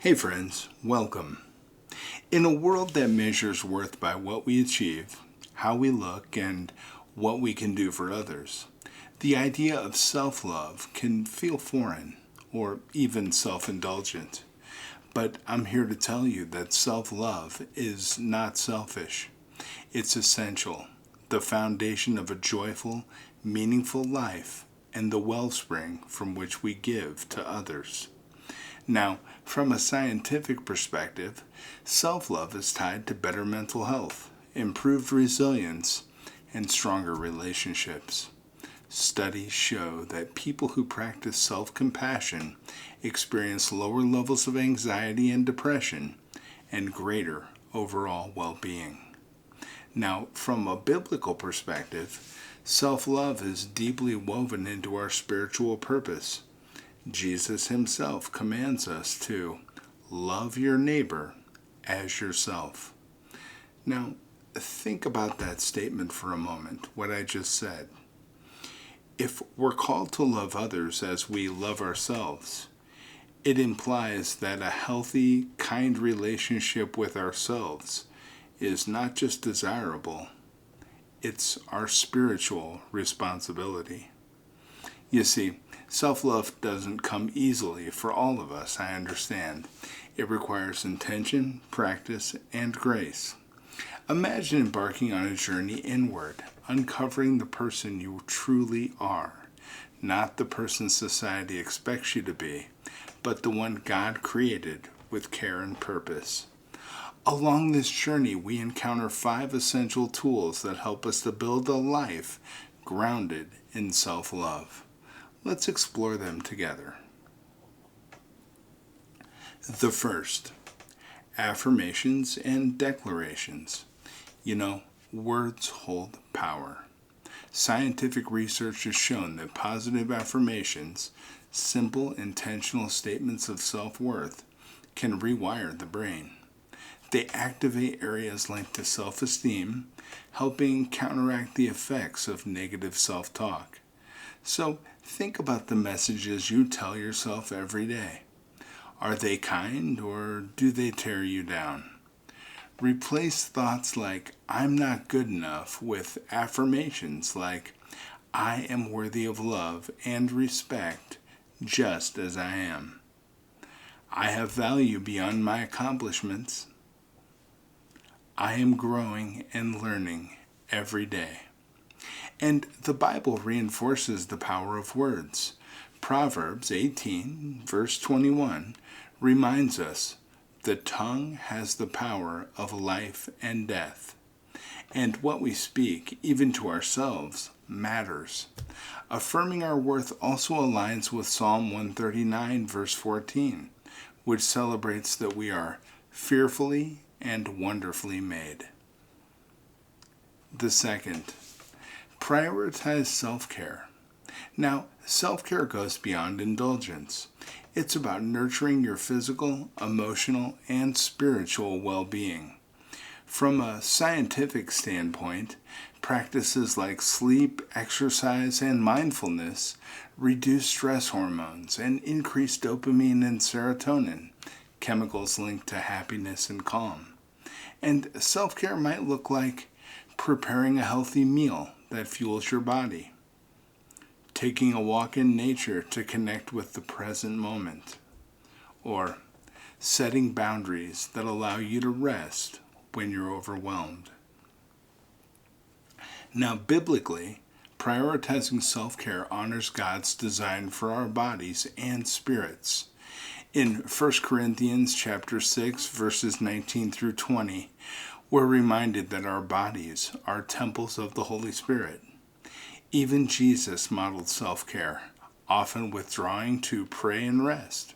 Hey friends, welcome. In a world that measures worth by what we achieve, how we look, and what we can do for others, the idea of self-love can feel foreign or even self-indulgent. But I'm here to tell you that self-love is not selfish. It's essential, the foundation of a joyful, meaningful life, and the wellspring from which we give to others. Now, from a scientific perspective, self-love is tied to better mental health, improved resilience, and stronger relationships. Studies show that people who practice self-compassion experience lower levels of anxiety and depression and greater overall well-being. Now, from a biblical perspective, self-love is deeply woven into our spiritual purpose. Jesus himself commands us to love your neighbor as yourself. Now, think about that statement for a moment, what I just said. If we're called to love others as we love ourselves, it implies that a healthy, kind relationship with ourselves is not just desirable, it's our spiritual responsibility. You see, self-love doesn't come easily for all of us, I understand. It requires intention, practice, and grace. Imagine embarking on a journey inward, uncovering the person you truly are, not the person society expects you to be, but the one God created with care and purpose. Along this journey, we encounter 5 essential tools that help us to build a life grounded in self-love. Let's explore them together. The first, affirmations and declarations. Words hold power. Scientific research has shown that positive affirmations, simple, intentional statements of self-worth, can rewire the brain. They activate areas linked to self-esteem, helping counteract the effects of negative self-talk. So think about the messages you tell yourself every day. Are they kind or do they tear you down? Replace thoughts like, I'm not good enough, with affirmations like, I am worthy of love and respect just as I am. I have value beyond my accomplishments. I am growing and learning every day. And the Bible reinforces the power of words. Proverbs 18, verse 21, reminds us, the tongue has the power of life and death. And what we speak, even to ourselves, matters. Affirming our worth also aligns with Psalm 139, verse 14, which celebrates that we are fearfully and wonderfully made. The second, prioritize self-care. Now, self-care goes beyond indulgence. It's about nurturing your physical, emotional, and spiritual well-being. From a scientific standpoint, practices like sleep, exercise, and mindfulness reduce stress hormones and increase dopamine and serotonin, chemicals linked to happiness and calm. And self-care might look like preparing a healthy meal that fuels your body, taking a walk in nature to connect with the present moment, or setting boundaries that allow you to rest when you're overwhelmed. Now, biblically, prioritizing self-care honors God's design for our bodies and spirits. In 1 Corinthians chapter 6, verses 19 through 20, we're reminded that our bodies are temples of the Holy Spirit. Even Jesus modeled self-care, often withdrawing to pray and rest.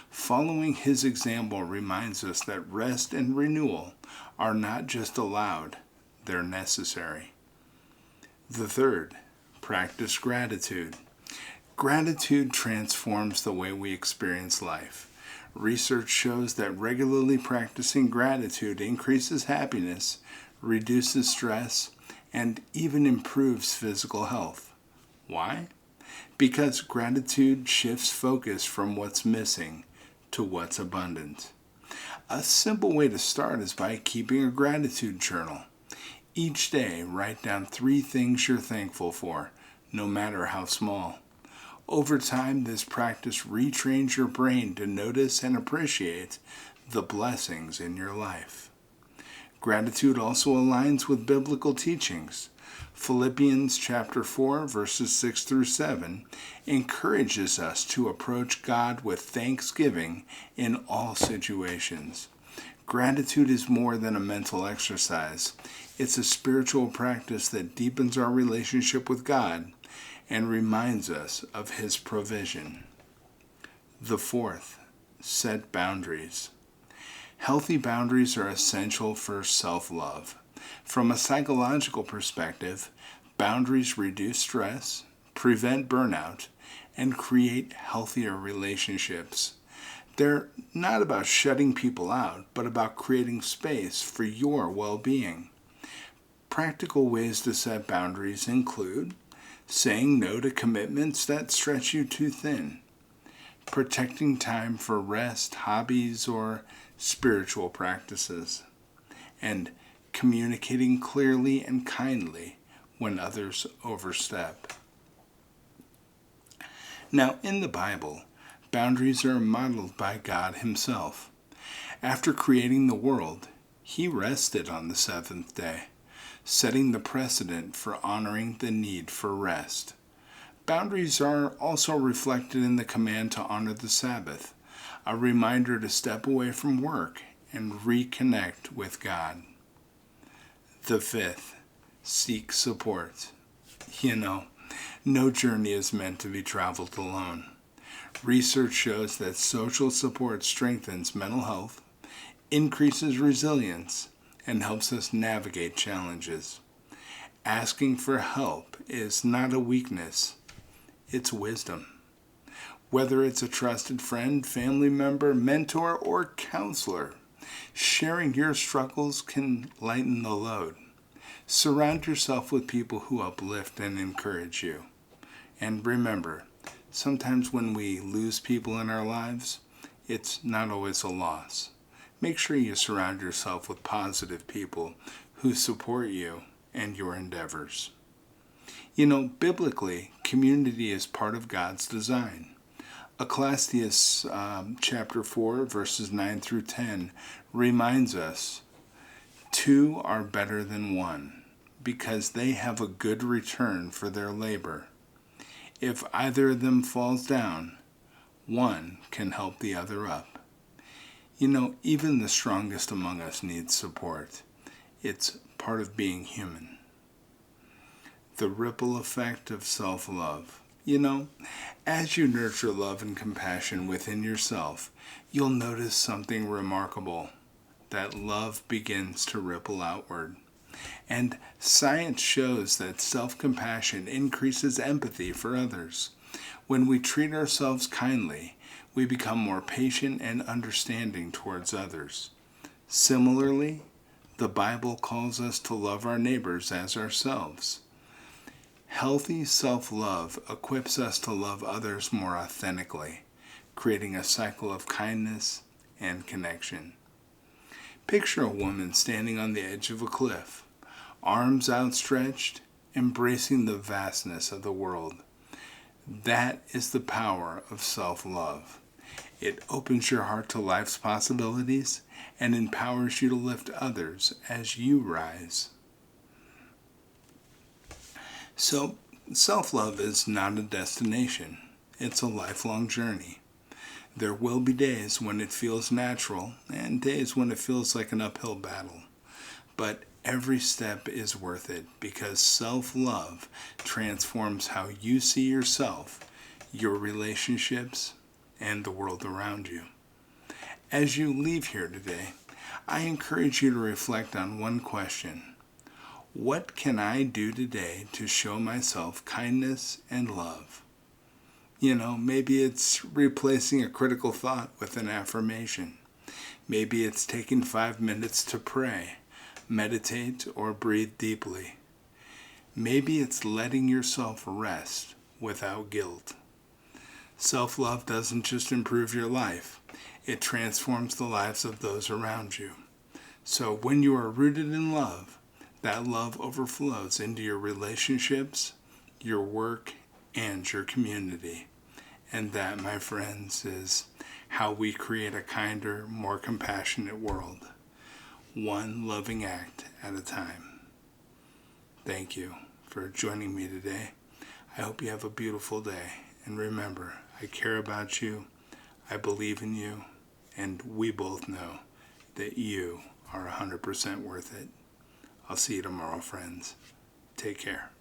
Following his example reminds us that rest and renewal are not just allowed, they're necessary. The third, practice gratitude. Gratitude transforms the way we experience life. Research shows that regularly practicing gratitude increases happiness, reduces stress, and even improves physical health. Why? Because gratitude shifts focus from what's missing to what's abundant. A simple way to start is by keeping a gratitude journal. Each day, write down 3 things you're thankful for, no matter how small. Over time, this practice retrains your brain to notice and appreciate the blessings in your life. Gratitude also aligns with biblical teachings. Philippians chapter 4, verses 6 through 7 encourages us to approach God with thanksgiving in all situations. Gratitude is more than a mental exercise. It's a spiritual practice that deepens our relationship with God and reminds us of His provision. The 4th, set boundaries. Healthy boundaries are essential for self-love. From a psychological perspective, boundaries reduce stress, prevent burnout, and create healthier relationships. They're not about shutting people out, but about creating space for your well-being. Practical ways to set boundaries include saying no to commitments that stretch you too thin, protecting time for rest, hobbies, or spiritual practices, and communicating clearly and kindly when others overstep. Now, in the Bible, boundaries are modeled by God Himself. After creating the world, He rested on the 7th day, setting the precedent for honoring the need for rest. Boundaries are also reflected in the command to honor the Sabbath, a reminder to step away from work and reconnect with God. The 5th, seek support. No journey is meant to be traveled alone. Research shows that social support strengthens mental health, increases resilience, and helps us navigate challenges. Asking for help is not a weakness, it's wisdom. Whether it's a trusted friend, family member, mentor, or counselor, sharing your struggles can lighten the load. Surround yourself with people who uplift and encourage you. And remember, sometimes when we lose people in our lives, it's not always a loss. Make sure you surround yourself with positive people who support you and your endeavors. Biblically, community is part of God's design. Ecclesiastes chapter 4, verses 9 through 10 reminds us, 2 are better than 1, because they have a good return for their labor. If either of them falls down, one can help the other up. Even the strongest among us needs support. It's part of being human. The ripple effect of self-love. As you nurture love and compassion within yourself, you'll notice something remarkable. That love begins to ripple outward. And science shows that self-compassion increases empathy for others. When we treat ourselves kindly, we become more patient and understanding towards others. Similarly, the Bible calls us to love our neighbors as ourselves. Healthy self-love equips us to love others more authentically, creating a cycle of kindness and connection. Picture a woman standing on the edge of a cliff, arms outstretched, embracing the vastness of the world. That is the power of self-love. It opens your heart to life's possibilities and empowers you to lift others as you rise. So, self-love is not a destination. It's a lifelong journey. There will be days when it feels natural and days when it feels like an uphill battle. But every step is worth it because self-love transforms how you see yourself, your relationships, and the world around you. As you leave here today, I encourage you to reflect on one question. What can I do today to show myself kindness and love? Maybe it's replacing a critical thought with an affirmation. Maybe it's taking 5 minutes to pray, meditate, or breathe deeply. Maybe it's letting yourself rest without guilt. Self-love doesn't just improve your life, it transforms the lives of those around you. So when you are rooted in love, that love overflows into your relationships, your work, and your community. And that, my friends, is how we create a kinder, more compassionate world, one loving act at a time. Thank you for joining me today. I hope you have a beautiful day. And remember, I care about you, I believe in you, and we both know that you are 100% worth it. I'll see you tomorrow, friends. Take care.